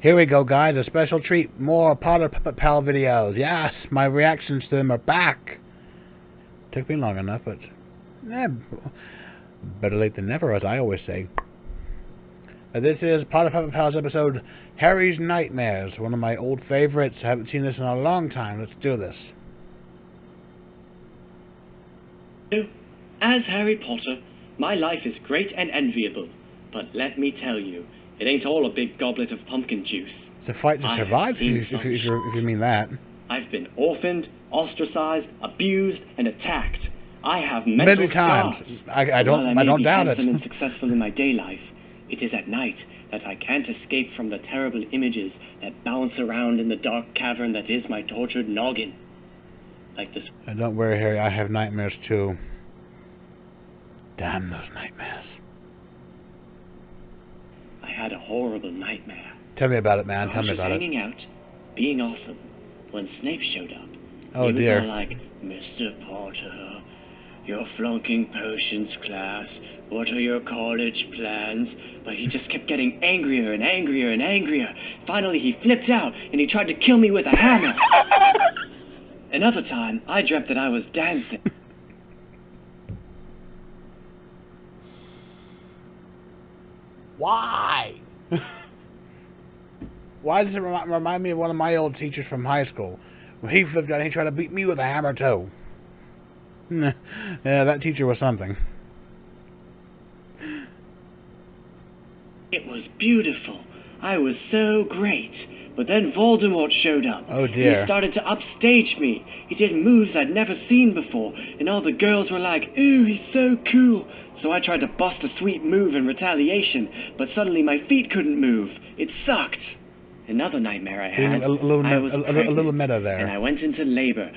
Here we go, guys. A special treat. More Potter Puppet Pal videos. Yes, my reactions to them are back. Took me long enough, but better late than never, as I always say. This is Potter Puppet Pals episode Harry's Nightmares. One of my old favorites. I haven't seen this in a long time. Let's do this. As Harry Potter, my life is great and enviable. But let me tell you, it ain't all a big goblet of pumpkin juice. It's a fight to survive, if you mean that. I've been orphaned, ostracized, abused, and attacked. I have mental many times. scars. I don't doubt it. While I may be handsome and successful in my day life, it is at night that I can't escape from the terrible images that bounce around in the dark cavern that is my tortured noggin. Like this. Don't worry, Harry. I have nightmares too. Damn those nightmares. I had a horrible nightmare. Tell me about it, man. Tell me about it. I was hanging out, being awesome, when Snape showed up. Oh, dear. He was all like, Mr. Potter, you're flunking potions class. What are your college plans? But he just kept getting angrier and angrier and angrier. Finally, he flipped out, and he tried to kill me with a hammer. Another time, I dreamt that I was dancing. Why? Why does it remind me of one of my old teachers from high school? When he flipped out, he tried to beat me with a hammer too. Yeah, that teacher was something. It was beautiful. I was so great. But then Voldemort showed up. Oh dear. He started to upstage me. He did moves I'd never seen before, and all the girls were like, ooh, he's so cool. So I tried to bust a sweet move in retaliation, but suddenly my feet couldn't move. It sucked. Another nightmare I had, a little meta there. And I went into labor,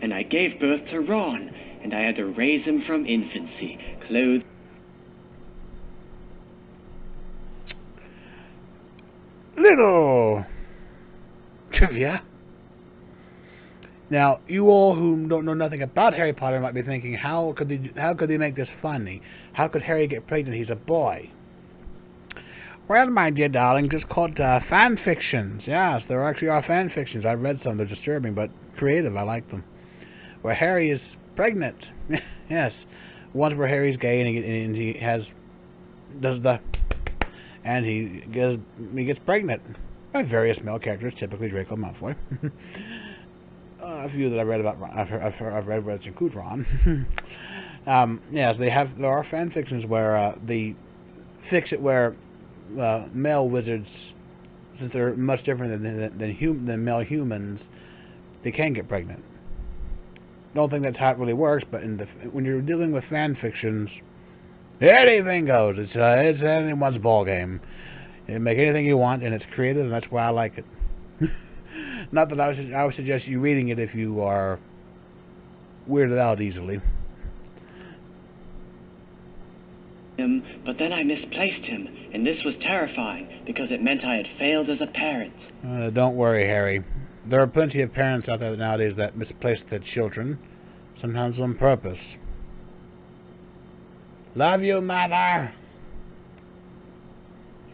and I gave birth to Ron, and I had to raise him from infancy, clothed. Little trivia. Now, you all who don't know nothing about Harry Potter might be thinking, how could they make this funny? How could Harry get pregnant? He's a boy. Well, my dear darling, just called fan fictions. Yes, there actually are fan fictions. I've read some. They're disturbing, but creative. I like them. Where Harry is pregnant. Yes, ones where Harry's gay and he gets pregnant by various male characters, typically Draco Malfoy. A few that I read about. I've read which include Ron. Yes, there are fan fictions where they fix it where male wizards, since they're much different than male humans, they can get pregnant. Don't think that's how it really works, but when you're dealing with fan fictions, anything goes. It's anyone's ball game. You make anything you want, and it's creative, and that's why I like it. Not that I would suggest you reading it if you are weirded out easily. But then I misplaced him, and this was terrifying, because it meant I had failed as a parent. Don't worry, Harry. There are plenty of parents out there nowadays that misplace their children, sometimes on purpose. Love you, mother!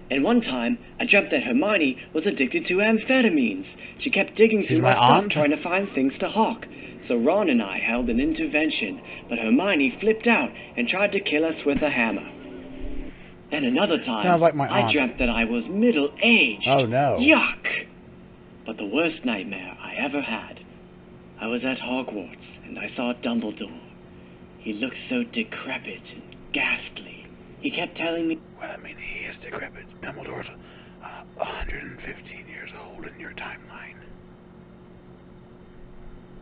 And one time, I dreamt that Hermione was addicted to amphetamines. She kept digging through my stuff trying to find things to hawk. So Ron and I held an intervention, but Hermione flipped out and tried to kill us with a hammer. Then another time, sounds like my aunt. I dreamt that I was middle-aged. Oh no. Yuck! But the worst nightmare I ever had, I was at Hogwarts and I saw Dumbledore. He looked so decrepit and ghastly. He kept telling me... Well, I mean, he is decrepit. Dumbledore's 115 years old in your timeline.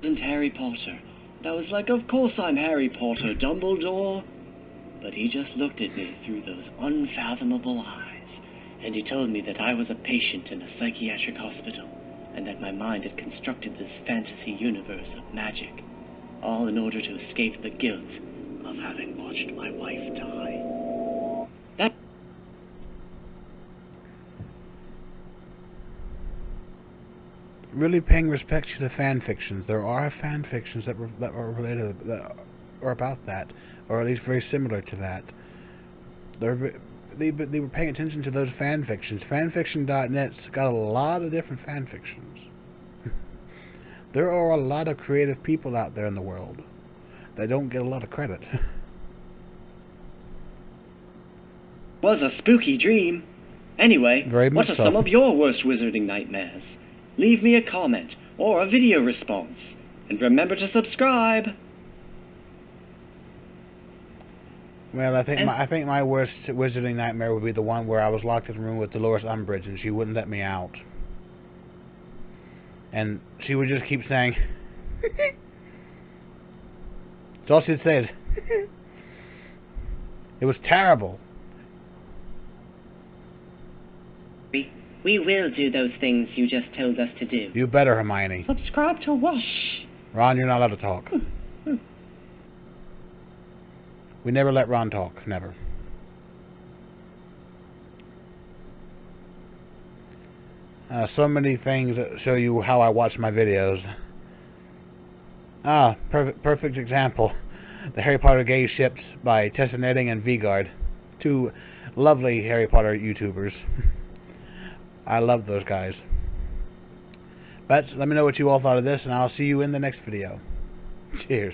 And Harry Potter. And I was like, of course I'm Harry Potter, Dumbledore. But he just looked at me through those unfathomable eyes, and he told me that I was a patient in a psychiatric hospital, and that my mind had constructed this fantasy universe of magic, all in order to escape the guilt of having watched my wife die. That... Really paying respect to the fan fictions. There are fan fictions that are related, that are about that, or at least very similar to that. they were paying attention to those fan fictions. Fanfiction.net's got a lot of different fan fictions. There are a lot of creative people out there in the world that don't get a lot of credit. Was a spooky dream. Anyway, Very much what are so. some of your worst wizarding nightmares? Leave me a comment or a video response. And remember to subscribe. Well, I think my worst wizarding nightmare would be the one where I was locked in a room with Dolores Umbridge and she wouldn't let me out. And she would just keep saying, that's all she'd say. It was terrible. We will do those things you just told us to do. You better, Hermione. Subscribe to what? Ron, you're not allowed to talk. We never let Ron talk. Never. So many things that show you how I watch my videos. Perfect example. The Harry Potter Gay Ships by Tessa Netting and Vigard. Two lovely Harry Potter YouTubers. I love those guys. But let me know what you all thought of this, and I'll see you in the next video. Cheers.